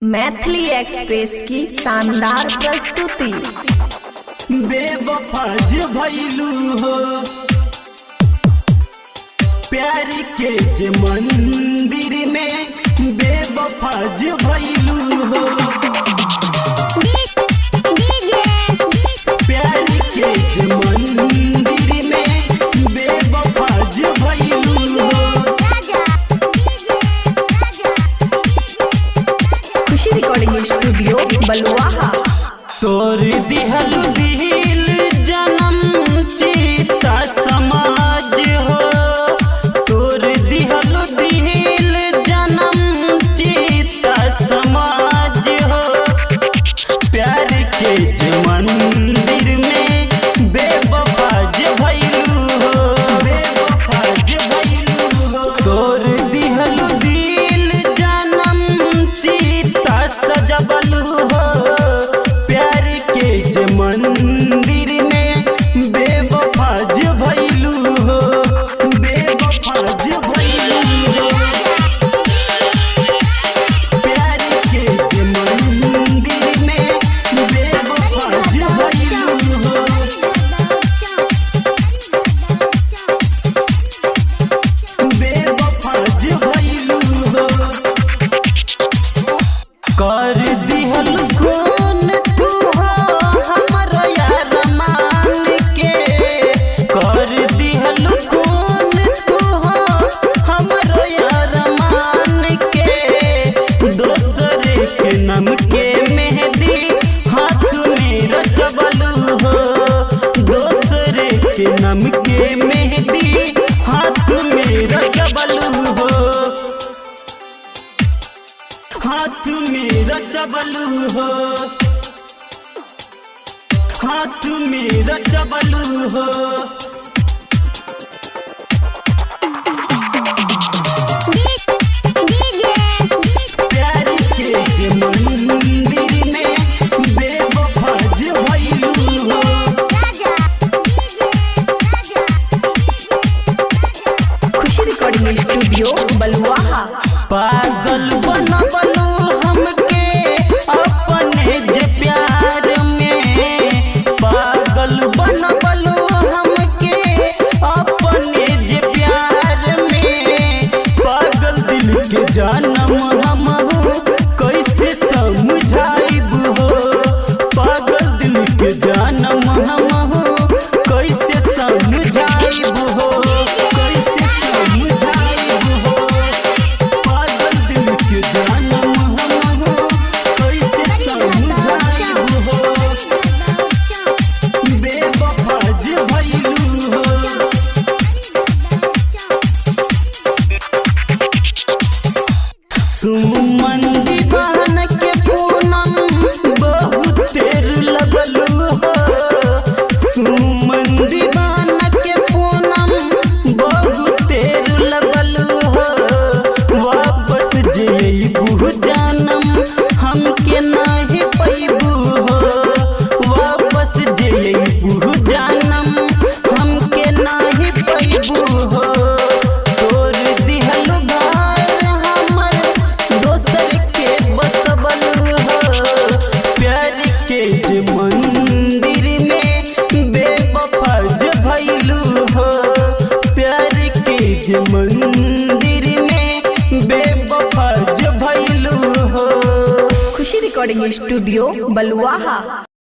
Maithili express की शानदार प्रस्तुति। बेवफाज भइलू हो प्यार के जे मंदिर में, बेवफाज भइलू हो प्यार के जे मंदिर में, बेवफाज भइलू हो। खुशी रिकॉर्डिंग स्टूडियो बलुआहा। तोर दिहल दिल जन्म चीता समाज हो, तोर दिहल दिल जन्म चीता समाज हो। प्यार के जे मंदिर में, बेवफाज भइलू हो, बेवफाज भइलू हो। तोर दिहल दिल जन्म चीता सजबलू हो, प्यार के जे मंदिर में, बेवफाज भइलू हो, बेवफाज भइलू हो। प्यार के जे मंदिर में, बेवफाज भइलू हो। बेवफाज भइलू हो। कर दिहल खून तू हो हमरो यार मान के, कर दिहल खून तू हो हमरो यार मान के। दोसरे के नाम के मेहंदी हाथ में रचबलू हो, दोसरे के नाम के मेहंदी हाथ में रचबलू हो, हाथ में रचबलू हो, हाथ में रचबलू हो। प्यार के जे मंदिर में, बेवफाज भइलू हो। खुशी रिकॉर्डिंग स्टूडियो बलुआहा। पागल बनबलू हमके अपने जे प्यार में, पागल बनबलू हमके अपने जे प्यार में। पागल दिल के जानम हम कैसे समझाइब हो, पागल दिल के जानम हम कैसे समझाइब हो, कैसे समझाइब हो। पागल दिल के जानम हम कैसे समझाइब हो, बेवफाज भइलू हो। सुमन दीवान के पूनम बहुत तेर लगलू हो, सुमन दीवान के पूनम बहुत तेर लगलू हो। वापस जइबू जानम हमके नाही पैबू हो, वापस जइबू जानम हमके नाही पैबू हो। तोर दिहल घर हमर दोसर के बसबलू हो, प्यार के जे मंदिर में, बेवफाज भइलू हो। प्यार के जे मंदिर में, बेवफाज भइलू हो। खुशी रिकॉर्डिंग स्टूडियो बलुआहा।